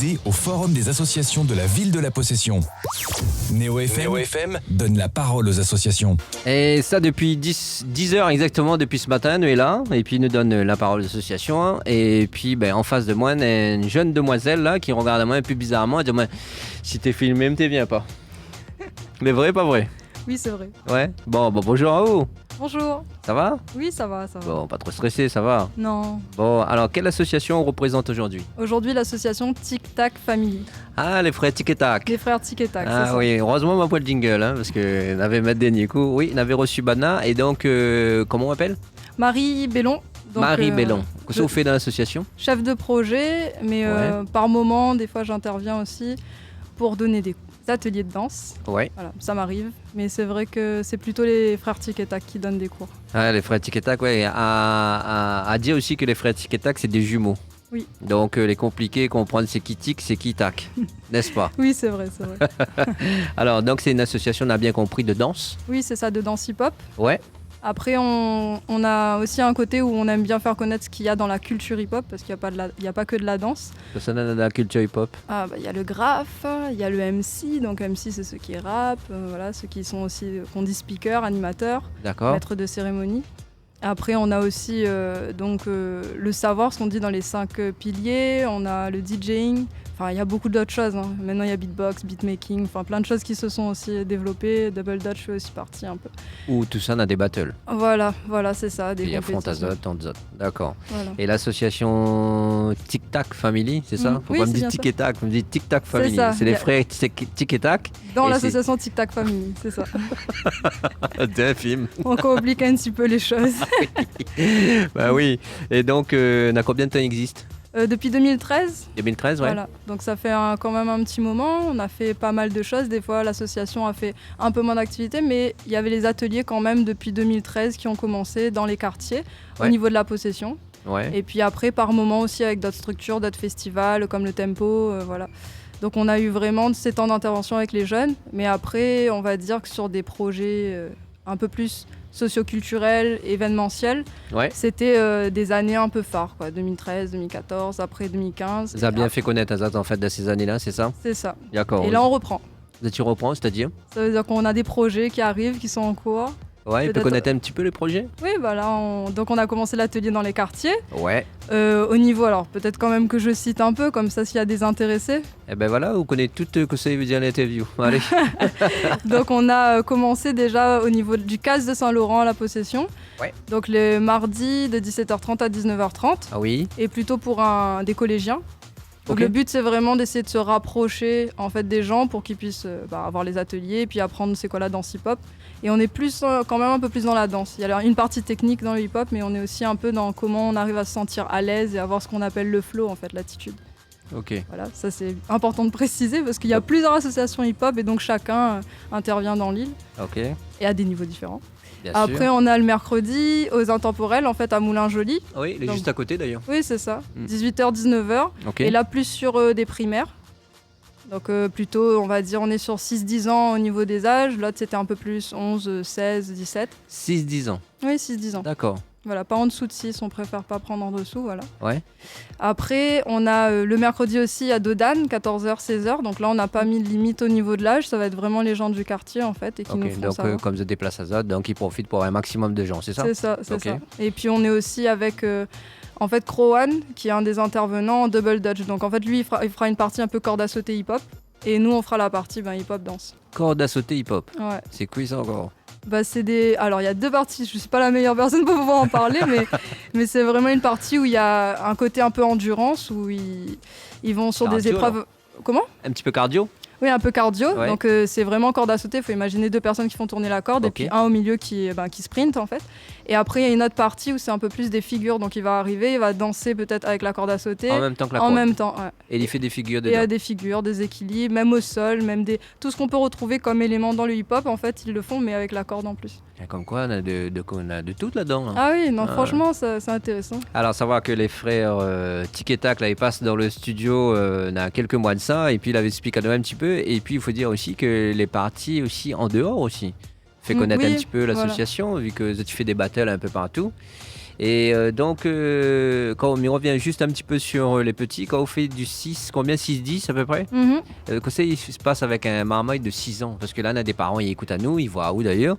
diffusée au Forum des associations de la ville de la Possession. Néo FM donne la parole aux associations. Et ça depuis 10 heures exactement, depuis ce matin, nous est là, et puis il nous donne la parole aux associations. Et puis en face de moi, il y a une jeune demoiselle là qui regarde à moi un peu bizarrement et dit si t'es filmé, me t'es bien pas. Mais vrai, pas vrai? Oui, c'est vrai. Ouais. Bon, bonjour à vous. Bonjour. Ça va? Oui, ça va. Bon, pas trop stressé, ça va? Non. Bon, alors quelle association on représente aujourd'hui? Aujourd'hui, l'association Tic Tac Family. Ah, les frères Tic et Tac. Les frères Tic et Tac, c'est Ah ça. oui, heureusement ma poêle jingle, parce qu'on avait Matt Denico. Oui, on avait reçu Bana, et donc, comment on appelle? Marie Bellon. Donc, Marie Bellon. Qu'est-ce que vous faites dans l'association? Chef de projet, mais par moment, des fois j'interviens aussi pour donner des ateliers de danse. Ouais. Voilà, ça m'arrive. Mais c'est vrai que c'est plutôt les frères Tic et Tac qui donnent des cours. Ah, les frères Tic et Tac, ouais. À dire aussi que les frères Tic et Tac, c'est des jumeaux. Oui. Donc, les compliqués, comprendre c'est qui Tic, c'est qui Tac. N'est-ce pas? Oui, c'est vrai. Alors, donc, c'est une association, on a bien compris, de danse. Oui, c'est ça, de danse hip-hop. Ouais. Après, on a aussi un côté où on aime bien faire connaître ce qu'il y a dans la culture hip-hop, parce qu'il n'y a pas que de la danse. Ça donne de la culture hip-hop. Ah, il y a le graphe, il y a le MC, donc MC c'est ceux qui rappent, voilà, ceux qui sont aussi, qu'on dit speaker, animateur, maître de cérémonie. Après, on a aussi le savoir, ce qu'on dit dans les 5 piliers, on a le DJing, enfin il y a beaucoup d'autres choses. Hein. Maintenant il y a beatbox, beatmaking, enfin plein de choses qui se sont aussi développées. Double Dutch fait aussi partie un peu. Ou tout ça, on a des battles. Voilà, c'est ça. Il y a Frontazot, Tanzot, d'accord. Voilà. Et l'association Tic Tac Family, c'est ça? Faut pas me dire Tic et Tac, faut me dire Tic Tac Family. C'est les frères Tic et Tac. Dans l'association Tic Tac Family, c'est ça. D'un film. On complique un petit peu les choses. Bah oui. Et donc, on a combien de temps il existe? Depuis 2013. 2013, ouais. Voilà. Donc ça fait quand même un petit moment. On a fait pas mal de choses. Des fois, l'association a fait un peu moins d'activités, mais il y avait les ateliers quand même depuis 2013 qui ont commencé dans les quartiers au niveau de la possession. Ouais. Et puis après, par moment aussi avec d'autres structures, d'autres festivals comme le Tempo, voilà. Donc on a eu vraiment ces temps d'intervention avec les jeunes. Mais après, on va dire que sur des projets un peu plus socio-culturel, événementiel. Ouais. C'était des années un peu phares, quoi. 2013, 2014, après 2015. Ça a bien fait connaître Azat en fait de ces années-là, c'est ça? C'est ça. D'accord. Et là on reprend. Tu reprends, c'est-à-dire? Ça veut dire qu'on a des projets qui arrivent, qui sont en cours. Ouais, tu peux connaître un petit peu les projets? Oui, voilà. Donc on a commencé l'atelier dans les quartiers. Ouais. Au niveau, alors peut-être quand même que je cite un peu, comme ça s'il y a des intéressés. Eh ben voilà, vous connaissez tout que ça veut dire l'interview. Allez. Donc on a commencé déjà au niveau du CAS de Saint-Laurent à la Possession. Ouais. Donc le mardi de 17h30 à 19h30. Ah oui. Et plutôt pour des collégiens. Donc le but c'est vraiment d'essayer de se rapprocher en fait des gens pour qu'ils puissent avoir les ateliers et puis apprendre c'est quoi la danse hip-hop. Et on est plus quand même un peu plus dans la danse. Il y a une partie technique dans le hip-hop, mais on est aussi un peu dans comment on arrive à se sentir à l'aise et avoir ce qu'on appelle le flow en fait, l'attitude. Ok. Voilà, ça c'est important de préciser parce qu'il y a plusieurs associations hip-hop et donc chacun intervient dans l'île. Ok. Et à des niveaux différents. Bien Après, sûr. on a le mercredi aux Intemporels, en fait, à Moulin-Joly. Oui, il est juste à côté d'ailleurs. Oui, c'est ça. 18h, 19h. Okay. Et là, plus sur des primaires. Donc, plutôt, on va dire, on est sur 6-10 ans au niveau des âges. L'autre, c'était un peu plus 11, 16, 17. 6-10 ans. Oui, 6-10 ans. D'accord. Voilà, pas en dessous de 6, on préfère pas prendre en dessous, voilà. Ouais. Après, on a le mercredi aussi à Dodane, 14h, 16h. Donc là, on n'a pas mis de limite au niveau de l'âge. Ça va être vraiment les gens du quartier, en fait, et qui nous font donc, savoir. comme se déplace à Zod, donc ils profitent pour un maximum de gens, c'est ça? C'est ça, c'est ça. Et puis, on est aussi avec, en fait, Crowan, qui est un des intervenants en double dutch. Donc, en fait, lui, il fera une partie un peu corde à sauter hip-hop. Et nous, on fera la partie hip-hop danse. Corde à sauter hip-hop? Ouais. C'est quoi ça encore? Alors, il y a 2 parties. Je ne suis pas la meilleure personne pour pouvoir en parler, mais c'est vraiment une partie où il y a un côté un peu endurance, où ils vont sur des épreuves... Alors. Comment? Un petit peu cardio? Oui, un peu cardio. Ouais. Donc, c'est vraiment corde à sauter. Il faut imaginer 2 personnes qui font tourner la corde et puis un au milieu qui sprint, en fait. Et après, il y a une autre partie où c'est un peu plus des figures. Donc, il va arriver, il va danser peut-être avec la corde à sauter. En même temps que la corde? En même temps, ouais. Et il fait des figures dedans? Il y a des figures, des équilibres, même au sol, tout ce qu'on peut retrouver comme élément dans le hip-hop, en fait, ils le font, mais avec la corde en plus. Comme quoi, on a de tout là-dedans. Hein. Ah oui, non, franchement, c'est intéressant. Alors, savoir que les frères Tic et Tac, là, ils passent dans le studio il y a quelques mois de ça, et puis il avait expliqué un petit peu, et puis il faut dire aussi que les parties aussi en dehors aussi fait connaître un petit peu l'association, vu que tu fais des battles un peu partout. Et donc, quand on y revient juste un petit peu sur les petits, quand on fait du 6, combien 6-10 à peu près? Comment ça il se passe avec un marmaille de 6 ans? Parce que là, on a des parents, ils écoutent à nous, ils voient à où d'ailleurs.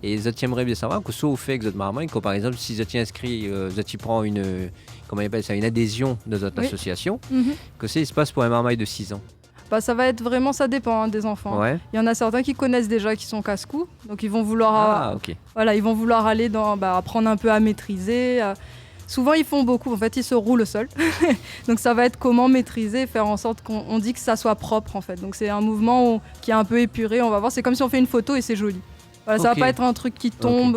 Et ils aimeraient bien savoir que ça vous fait avec votre marmaille, quand par exemple, si vous êtes inscrit, vous êtes prend comment on appelle ça, une adhésion de notre association, que ça il se passe pour un marmaille de 6 ans? Bah, ça va être vraiment, ça dépend des enfants. Ouais. Il y en a certains qui connaissent déjà, qui sont casse-cou, donc ils vont vouloir, ils vont vouloir aller apprendre un peu à maîtriser. Souvent ils font beaucoup, en fait ils se roulent au sol. Donc ça va être comment maîtriser, faire en sorte qu'on dit que ça soit propre en fait. Donc c'est un mouvement qui est un peu épuré, on va voir, c'est comme si on fait une photo et c'est joli. Voilà, ça va pas être un truc qui tombe.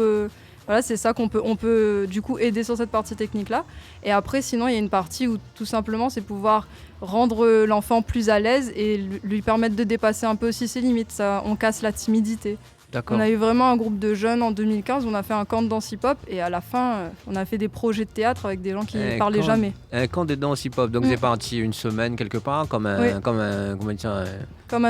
Voilà, c'est ça on peut du coup aider sur cette partie technique-là. Et après, sinon, il y a une partie où tout simplement, c'est pouvoir rendre l'enfant plus à l'aise et lui permettre de dépasser un peu aussi ses limites. Ça, on casse la timidité. D'accord. On a eu vraiment un groupe de jeunes en 2015, on a fait un camp de danse hip-hop et à la fin, on a fait des projets de théâtre avec des gens qui ne parlaient jamais. Un camp de danse hip-hop, donc c'est parti une semaine quelque part, comme un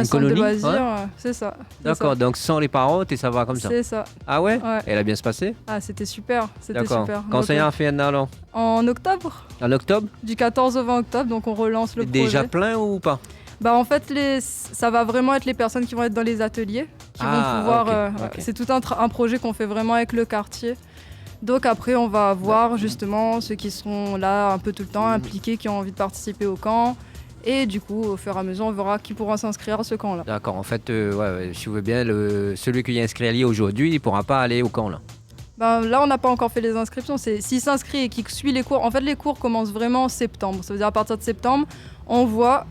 centre de loisirs, c'est ça. D'accord, donc sans les parents, ça va comme ça. C'est ça. Ah ouais, elle a bien se passer? Ah, c'était super, super. Quand ça y a fait un an? En octobre. En octobre? Du 14 au 20 octobre, donc on relance le projet. Déjà plein ou pas? Bah en fait, ça va vraiment être les personnes qui vont être dans les ateliers, qui vont pouvoir. C'est tout un projet qu'on fait vraiment avec le quartier. Donc après, on va voir justement ceux qui seront là un peu tout le temps, impliqués, qui ont envie de participer au camp. Et du coup, au fur et à mesure, on verra qui pourra s'inscrire à ce camp-là. D'accord, en fait, si vous voulez bien, celui qui est inscrit aujourd'hui, il ne pourra pas aller au camp là. Là, on n'a pas encore fait les inscriptions. S'il s'inscrit et qu'il suit les cours, en fait, les cours commencent vraiment en septembre. Ça veut dire à partir de septembre, on voit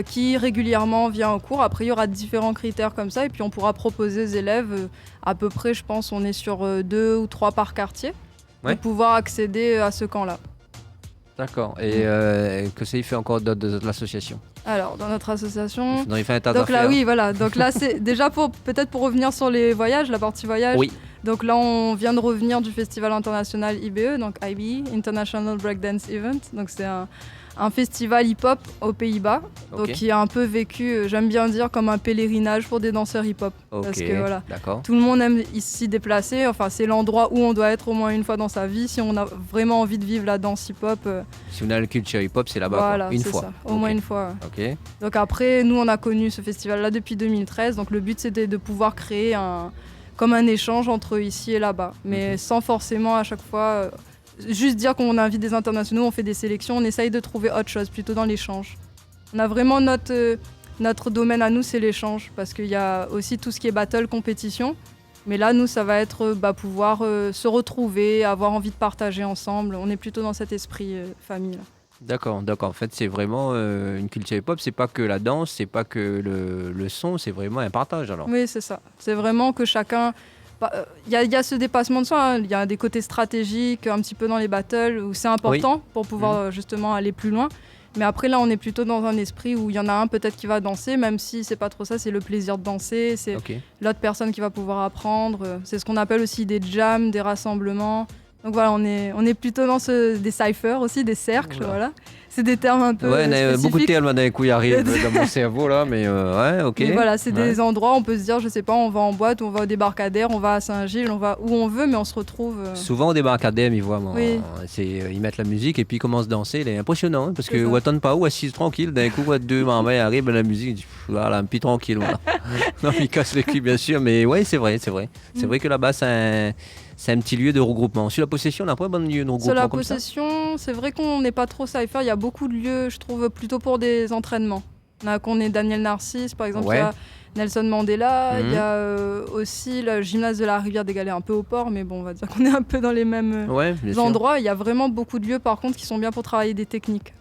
qui régulièrement vient au cours. Après, il y aura différents critères comme ça et puis on pourra proposer aux élèves, à peu près, je pense, on est sur 2 ou 3 par quartier, pour pouvoir accéder à ce camp-là. D'accord. Et que ça y fait encore d'autres de l'association? Alors, dans notre association... Il fait un tas donc là, oui, voilà. Donc là, c'est déjà peut-être pour revenir sur les voyages, la partie voyage. Oui. Donc là, on vient de revenir du festival international IBE, donc IBE, International Breakdance Event. Donc c'est un festival hip-hop aux Pays-Bas, donc qui a un peu vécu, j'aime bien dire, comme un pèlerinage pour des danseurs hip-hop. Parce que voilà, tout le monde aime s'y déplacer. Enfin, c'est l'endroit où on doit être au moins une fois dans sa vie si on a vraiment envie de vivre la danse hip-hop. Si on a la culture hip-hop, c'est là-bas, voilà, une fois. Ça, au moins une fois. Donc après, nous, on a connu ce festival-là depuis 2013. Donc le but, c'était de pouvoir créer comme un échange entre ici et là-bas, mais sans forcément à chaque fois... juste dire qu'on invite des internationaux, on fait des sélections, on essaye de trouver autre chose, plutôt dans l'échange. On a vraiment notre domaine à nous, c'est l'échange, parce qu'il y a aussi tout ce qui est battle, compétition. Mais là, nous, ça va être pouvoir se retrouver, avoir envie de partager ensemble. On est plutôt dans cet esprit famille. Là. D'accord. En fait, c'est vraiment une culture hip-hop, c'est pas que la danse, c'est pas que le son, c'est vraiment un partage alors. Oui, c'est ça. C'est vraiment que chacun... Il y a ce dépassement de soi, il y a des côtés stratégiques un petit peu dans les battles où c'est important pour pouvoir justement aller plus loin. Mais après là on est plutôt dans un esprit où il y en a un peut-être qui va danser, même si c'est pas trop ça, c'est le plaisir de danser, c'est l'autre personne qui va pouvoir apprendre. C'est ce qu'on appelle aussi des jams, des rassemblements. Donc voilà, on est plutôt dans des cyphers aussi, des cercles, voilà. C'est des termes un peu spécifiques. Beaucoup de termes d'un coup y arrivent dans mon cerveau là, mais Mais voilà, c'est des endroits où on peut se dire, je sais pas, on va en boîte, on va au débarcadère, on va à Saint-Gilles, on va où on veut, mais on se retrouve... Souvent au débarcadère, ils voient, ils mettent la musique et puis ils commencent à danser, c'est impressionnant, parce que vous attendez pas où, assis tranquille, d'un coup, deux mamans arrivent à la musique, voilà, un petit tranquille, voilà. Non, ils cassent les culs bien sûr, mais ouais, c'est vrai. C'est vrai que là-bas, c'est un petit lieu de regroupement. Sur la possession, on n'a pas un bon lieu de regroupement. Sur la possession, c'est vrai qu'on n'est pas trop cypher. Il y a beaucoup de lieux, je trouve, plutôt pour des entraînements. On est Daniel Narcisse, par exemple, il y a Nelson Mandela, il y a aussi le gymnase de la Rivière des Galets, un peu au port, mais bon, on va dire qu'on est un peu dans les mêmes endroits. Il y a vraiment beaucoup de lieux, par contre, qui sont bien pour travailler des techniques.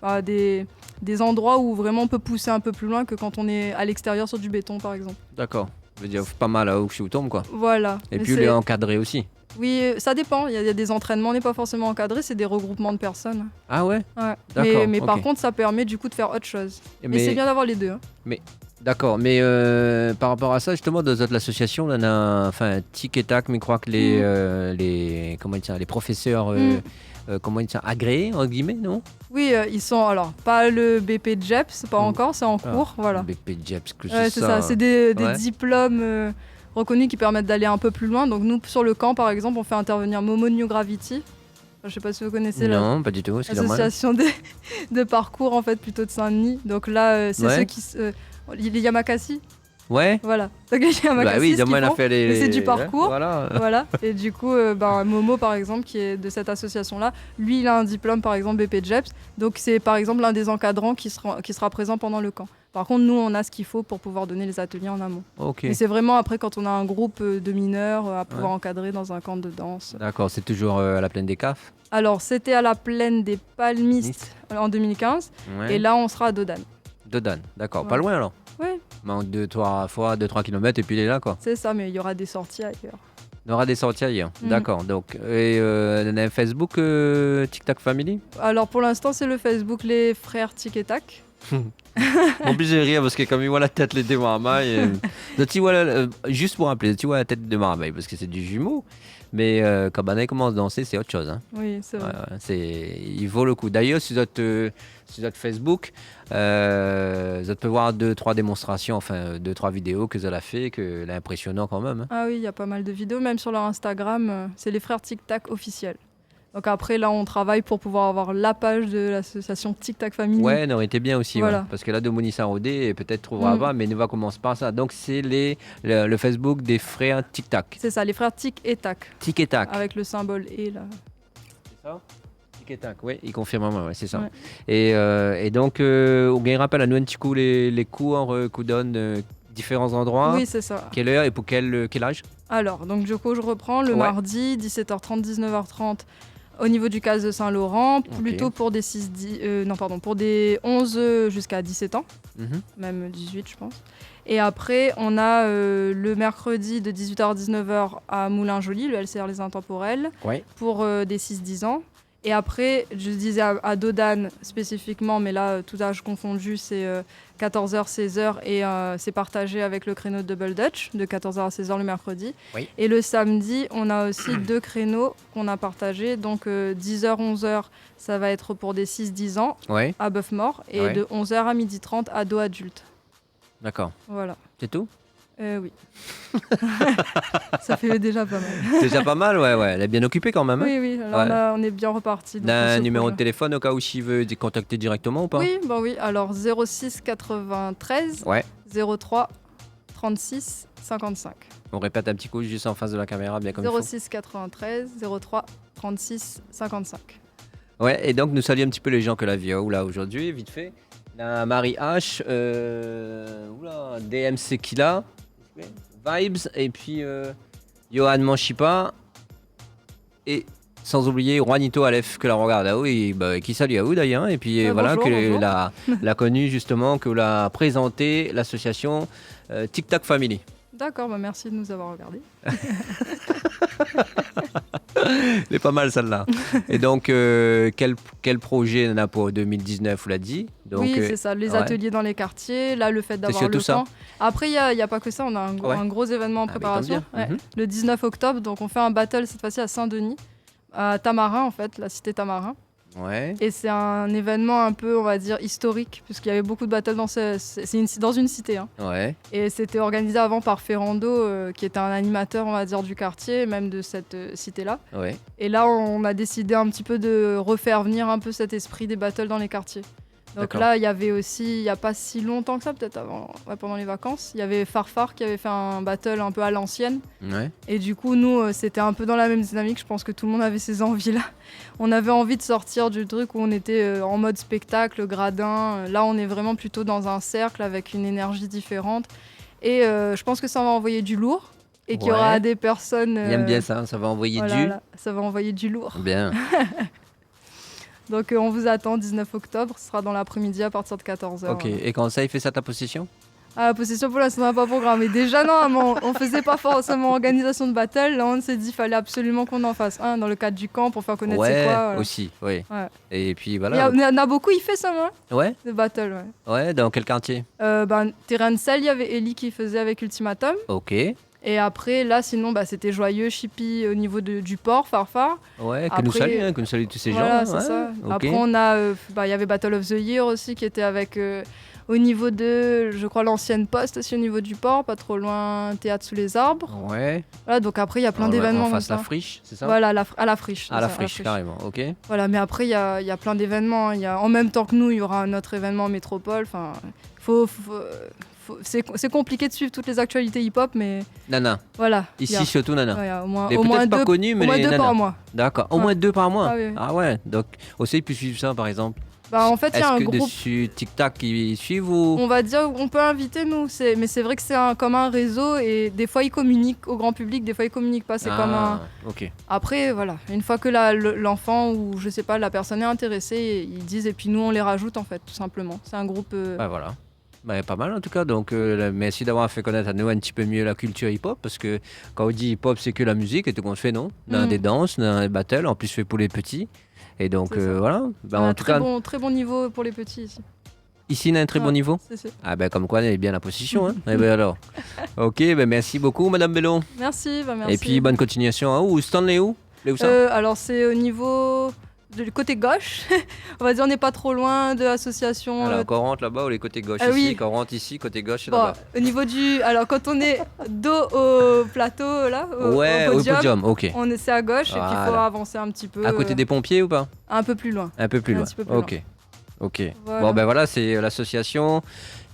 Des endroits où vraiment on peut pousser un peu plus loin que quand on est à l'extérieur sur du béton, par exemple. D'accord. Ça veut dire pas mal à où je tombe, quoi. Voilà. Et puis, il est encadré aussi. Oui, ça dépend. Il y a des entraînements, on n'est pas forcément encadré, c'est des regroupements de personnes. Ah ouais, d'accord. Mais par contre, ça permet du coup de faire autre chose. Mais c'est bien d'avoir les deux. Hein. D'accord, mais par rapport à ça, justement, dans l'association, on a un tic et tac, mais je crois que les professeurs agréés, entre guillemets, non? Oui, ils sont, alors, pas le BP JEPS, pas encore, c'est en cours, voilà. BP JEPS, c'est ça, c'est des diplômes... reconnus qui permettent d'aller un peu plus loin. Donc nous, sur le camp, par exemple, on fait intervenir Momo New Gravity. Je sais pas si vous connaissez non, pas du tout. l'association de parcours en fait plutôt de Saint-Denis. Donc là, c'est ceux qui les Yamakasi. Ouais. Voilà. Donc les Yamakasi, oui, Demain, a fait les... c'est du parcours. Voilà. Voilà. Et du coup, Momo par exemple, qui est de cette association-là, lui, il a un diplôme par exemple BPJEPS. Donc c'est par exemple l'un des encadrants qui sera présent pendant le camp. Par contre, nous, on a ce qu'il faut pour pouvoir donner les ateliers en amont. Okay. Et c'est vraiment après quand on a un groupe de mineurs à pouvoir encadrer dans un camp de danse. D'accord, c'est toujours à la plaine des CAF. Alors, c'était à la plaine des Palmistes en 2015. Et là, on sera à Dodane. Dodane, d'accord. Pas loin alors. Oui. 2-3 km et puis il est là quoi. C'est ça, mais il y aura des sorties ailleurs. Il y aura des sorties ailleurs, d'accord. Donc, et Facebook TikTok Family. Alors pour l'instant, c'est le Facebook Les Frères Tic et Tac. En plus, j'ai rire parce que comme il voit la tête de Maramaille. Juste pour rappeler, tu vois la tête de Maramaille parce que c'est du jumeau. Mais quand Banaï commence à danser, c'est autre chose. Hein. Oui, c'est vrai. Il vaut le coup. D'ailleurs, sur notre Facebook, vous pouvez voir 2-3 démonstrations, enfin 2-3 vidéos que elle a fait, que elle est impressionnant quand même. Hein. Ah oui, il y a pas mal de vidéos, même sur leur Instagram. C'est les Frères Tic Tac officiels. Donc après, là, on travaille pour pouvoir avoir la page de l'association Tic Tac Family. Ouais, ça aurait été bien aussi. Voilà. Ouais, parce que là, Domoni Sarodé, peut-être trouvera avant, mais ne va commencer par ça. Donc, c'est le Facebook des frères Tic Tac. C'est ça, les frères Tic et Tac. Tic et Tac. Avec le symbole et là. C'est ça Tic et Tac, oui, il confirme, ouais, c'est ça. Ouais. Et donc, on gagne rappel à nous un petit coup les cours qu'on donne différents endroits. Oui, c'est ça. Quelle heure et pour quel âge? Alors, donc du coup, je reprends le mardi, 17h30, 19h30. Au niveau du CAS de Saint-Laurent, plutôt pour des 11 jusqu'à 17 ans, même 18 je pense. Et après, on a le mercredi de 18h à 19h à Moulin-Joli, le LCR Les Intemporels, pour des 6-10 ans. Et après, je disais à Dodane spécifiquement, mais là, tout âge confondu, c'est 14h, 16h et c'est partagé avec le créneau Double Dutch de 14h à 16h le mercredi. Oui. Et le samedi, on a aussi 2 créneaux qu'on a partagés. Donc 10h, 11h, ça va être pour des 6-10 ans à Bœuf-Mort et de 11h à 12h30 ado adulte. D'accord. Voilà. C'est tout ? Oui. Ça fait déjà pas mal. C'est déjà pas mal, ouais. Elle est bien occupée quand même. Hein. Oui. Alors on est bien reparti. On a un numéro de téléphone au cas où s'il veut contacter directement ou pas? Oui. Alors 06 93 03 36 55. On répète un petit coup juste en face de la caméra, bien comme 06 93 03 36 55. Ouais, et donc nous saluons un petit peu les gens que la vie là aujourd'hui, vite fait. La Marie H, DMC Kila, Vibes, et puis Johan Manchipa, et sans oublier Juanito Aleph, que la regarde à et qui salue à vous d'ailleurs, et puis voilà, bonjour. l'a connu justement, que l'a présenté l'association Tic Tac Family. D'accord, merci de nous avoir regardés. Elle est pas mal celle-là. Et donc, quel projet on a pour 2019, vous l'a dit? Donc, oui, c'est ça, les ateliers dans les quartiers, là le fait d'avoir le temps. Après, il n'y a pas que ça, on a un gros événement en préparation. Le 19 octobre, donc on fait un battle cette fois-ci à Saint-Denis, à Tamarin en fait, la cité Tamarin. Et c'est un événement un peu, on va dire, historique, puisqu'il y avait beaucoup de battles dans une cité. Hein. Et c'était organisé avant par Ferrando, qui était un animateur, on va dire, du quartier, même de cette cité-là. Et là, on a décidé un petit peu de refaire venir un peu cet esprit des battles dans les quartiers. Donc là, il y avait aussi, il n'y a pas si longtemps que ça, peut-être avant, pendant les vacances, il y avait Farfar qui avait fait un battle un peu à l'ancienne. Et du coup, nous, c'était un peu dans la même dynamique. Je pense que tout le monde avait ces envies-là. On avait envie de sortir du truc où on était en mode spectacle, gradin. Là, on est vraiment plutôt dans un cercle avec une énergie différente. Et je pense que ça va envoyer du lourd. Et qu'il y aura des personnes... Il aime bien ça, ça va envoyer ça va envoyer du lourd. Bien. Donc on vous attend 19 octobre, ce sera dans l'après-midi à partir de 14h. Ok, et quand ça, il fait ça ta possession? La possession pour l'instant, on n'a pas programmé. Déjà, non, on faisait pas forcément organisation de battle. Là, on s'est dit qu'il fallait absolument qu'on en fasse un dans le cadre du camp pour faire connaître c'est quoi. Voilà. Aussi, oui. Et puis voilà. Il y en a beaucoup, il fait ça, moi. De battle, Ouais, dans quel quartier? Terrain de Sel, il y avait Ellie qui faisait avec Ultimatum. Ok. Et après, là, sinon, c'était Joyeux, Chippy au niveau du port, Farfar. Que nous saluons tous ces gens. Voilà, c'est ça. Okay. Après, on a, il y avait Battle of the Year aussi qui était avec Au niveau de, je crois, l'ancienne poste aussi, au niveau du port, pas trop loin, théâtre sous les arbres. Ouais. Voilà, donc après, il y a plein d'événements. En face la friche, c'est ça? Voilà, à la friche. À la friche, carrément, ok. Voilà, mais après, il y a plein d'événements. En même temps que nous, il y aura un autre événement en métropole. Enfin, c'est compliqué de suivre toutes les actualités hip-hop, mais... Nana. Voilà. Ici, surtout Nana. Ouais, au moins peut-être pas connus, mais au moins les 2 Nana. par mois. D'accord, au moins 2 par mois. Ah, oui. Ah ouais, donc aussi, ils peuvent suivre ça, par exemple. En fait, il y a un groupe. Est-ce que dessus TikTok ils suivent ou... On va dire, on peut inviter nous, mais c'est vrai que c'est comme un réseau et des fois ils communiquent au grand public, des fois ils communiquent pas. C'est comme un. Ok. Après, voilà, une fois que l'enfant ou je sais pas, la personne est intéressée, ils disent et puis nous on les rajoute en fait, tout simplement. C'est un groupe. Voilà. Pas mal en tout cas, donc merci d'avoir fait connaître à nous un petit peu mieux la culture hip-hop, parce que quand on dit hip-hop c'est que la musique et tout qu'on fait, non, dans des danses, dans des battles, en plus fait pour les petits. Et donc voilà. En tout cas, très bon niveau pour les petits ici. Ici, on a un très bon niveau. C'est. Ah comme quoi, on est bien la position. Hein. Et alors. Ok, merci beaucoup, Madame Bello. Merci, merci. Et puis bonne continuation. Hein. Où Stanley où ça alors c'est au niveau du côté gauche. On va dire on n'est pas trop loin de l'association. Alors quand on rentre là-bas ou les côtés gauche ici, oui. quand on rentre ici, côté gauche c'est bon, là-bas. Au niveau du... Alors quand on est dos au plateau là, au podium, ok. C'est à gauche et puis il faut avancer un petit peu. À côté des pompiers ou pas? Un peu plus loin. Un peu plus loin. Petit peu plus ok. loin. Ok. Voilà. Bon voilà, c'est l'association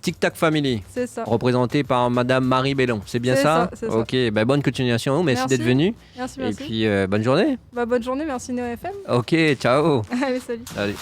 Tic Tac Family. C'est ça. Représentée par Madame Marie Bellon. C'est bien ça? C'est ok, ça. Bonne continuation. Merci d'être venu. Merci. Et puis bonne journée. Bonne journée, merci Neo FM. Ok, ciao. Allez, salut. Allez.